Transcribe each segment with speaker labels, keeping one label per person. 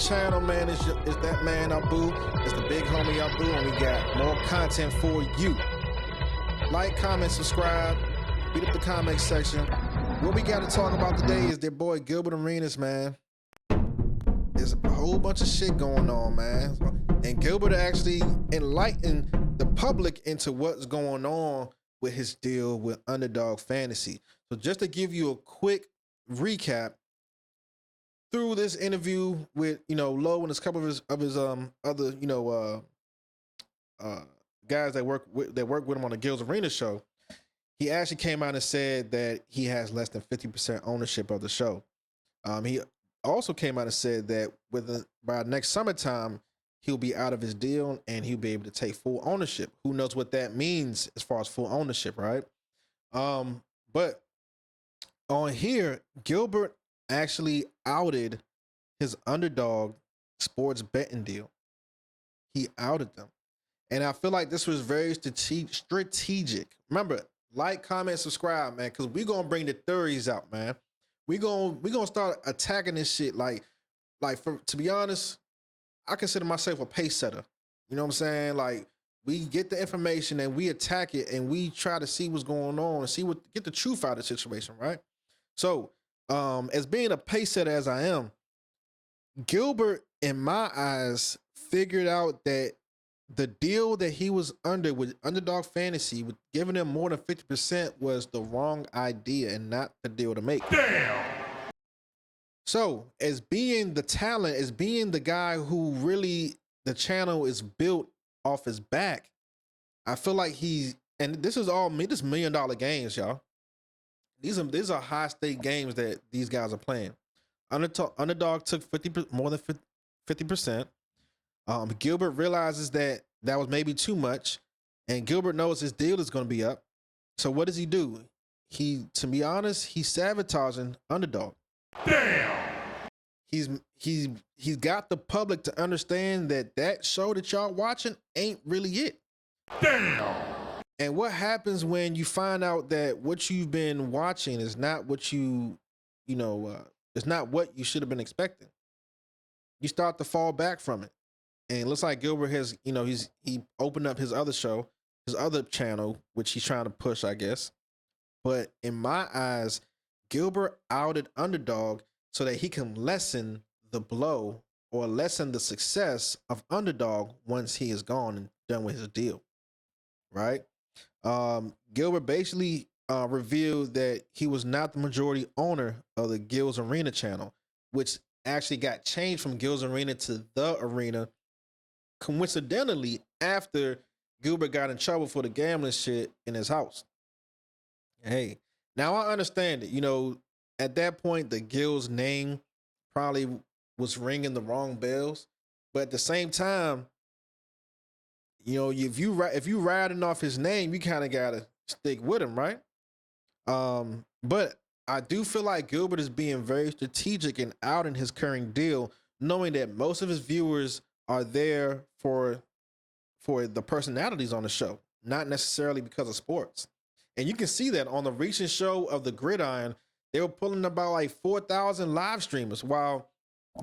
Speaker 1: channel, man. It's that man Abu. It's the big homie Abu, and we got more content for you. Like, comment, subscribe. Beat up the comment section. What we got to talk about today is their boy Gilbert Arenas, man. There's a whole bunch of shit going on, man. And Gilbert actually enlightened the public into what's going on with his deal with Underdog Fantasy. So just to give you a quick recap, through this interview with, Lowe and a couple of his other, guys that work with him on the Gil's Arena show, he actually came out and said that he has less than 50% ownership of the show. He also came out and said that by next summertime, he'll be out of his deal and he'll be able to take full ownership. Who knows what that means as far as full ownership, right? But on here, Gilbert actually outed his Underdog sports betting deal. He outed them. And I feel like this was very strategic. Remember, like, comment, subscribe, man, because we're going to bring the theories out, man. We're gonna start attacking this shit. To be honest, I consider myself a pace setter. You know what I'm saying? Like, we get the information and we attack it and we try to see what's going on and get the truth out of the situation, right? So, as being a pace setter as I am, Gilbert, in my eyes, figured out that the deal that he was under with Underdog Fantasy, with giving him more than 50%, was the wrong idea and not the deal to make.
Speaker 2: Damn!
Speaker 1: So, as being the talent, as being the guy who really, the channel is built off his back, I feel like and this is all me, this $1 million games, y'all. These are high stake games that these guys are playing. Underdog took more than 50%. Gilbert realizes that was maybe too much, and Gilbert knows his deal is going to be up. So what does he do? To be honest, he's sabotaging Underdog.
Speaker 2: Damn!
Speaker 1: He's got the public to understand that show that y'all watching ain't really it.
Speaker 2: Damn!
Speaker 1: And what happens when you find out that what you've been watching is not what it's not what you should have been expecting? You start to fall back from it. And it looks like Gilbert has, he opened up his other show, his other channel, which he's trying to push, I guess. But in my eyes, Gilbert outed Underdog so that he can lessen the blow or lessen the success of Underdog once he is gone and done with his deal, right? Gilbert basically revealed that he was not the majority owner of the Gil's Arena channel, which actually got changed from Gil's Arena to The Arena, coincidentally after Gilbert got in trouble for the gambling shit in his house. Hey, now I understand it. At that point, the Gil's name probably was ringing the wrong bells, but at the same time, if you riding off his name, you kind of gotta stick with him, right? But I do feel like Gilbert is being very strategic in outing his current deal, knowing that most of his viewers are there for the personalities on the show, not necessarily because of sports. And you can see that on the recent show of the Gridiron, they were pulling about like 4,000 live streamers, while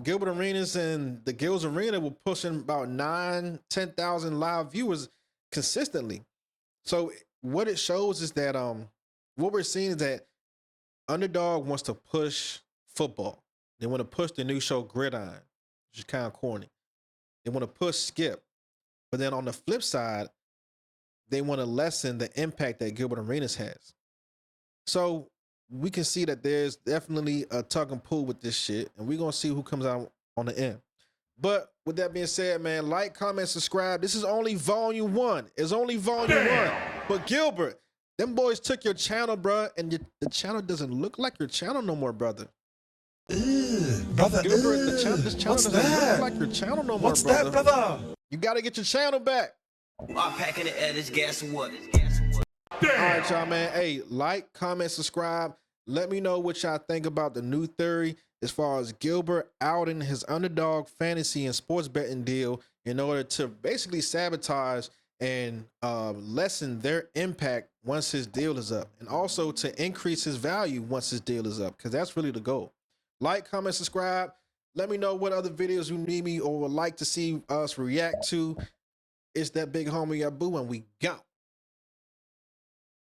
Speaker 1: Gilbert Arenas and the Gil's Arena were pushing about 10,000 live viewers consistently. So what it shows is that what we're seeing is that Underdog wants to push football. They want to push the new show Gridiron, which is kind of corny. They want to push Skip. But then on the flip side, they want to lessen the impact that Gilbert Arenas has. So we can see that there's definitely a tug and pull with this shit, and we're going to see who comes out on the end. But with that being said, man, like, comment, subscribe. This is only volume 1. It's only volume 1. But Gilbert, them boys took your channel, bro, and the channel doesn't look like your channel no more, brother.
Speaker 3: Brother,
Speaker 1: Gilbert, this channel doesn't look like your channel no more, brother.
Speaker 3: What's that, brother?
Speaker 1: You got to get your channel back.
Speaker 4: I'm packing the edits, guess what?
Speaker 1: All right, y'all, man. Hey, like, comment, subscribe. Let me know what y'all think about the new theory as far as Gilbert outing his Underdog Fantasy and sports betting deal in order to basically sabotage and lessen their impact once his deal is up, and also to increase his value once his deal is up, because that's really the goal. Like, comment, subscribe. Let me know what other videos you need me or would like to see us react to. It's that big homie Abu, and we gone.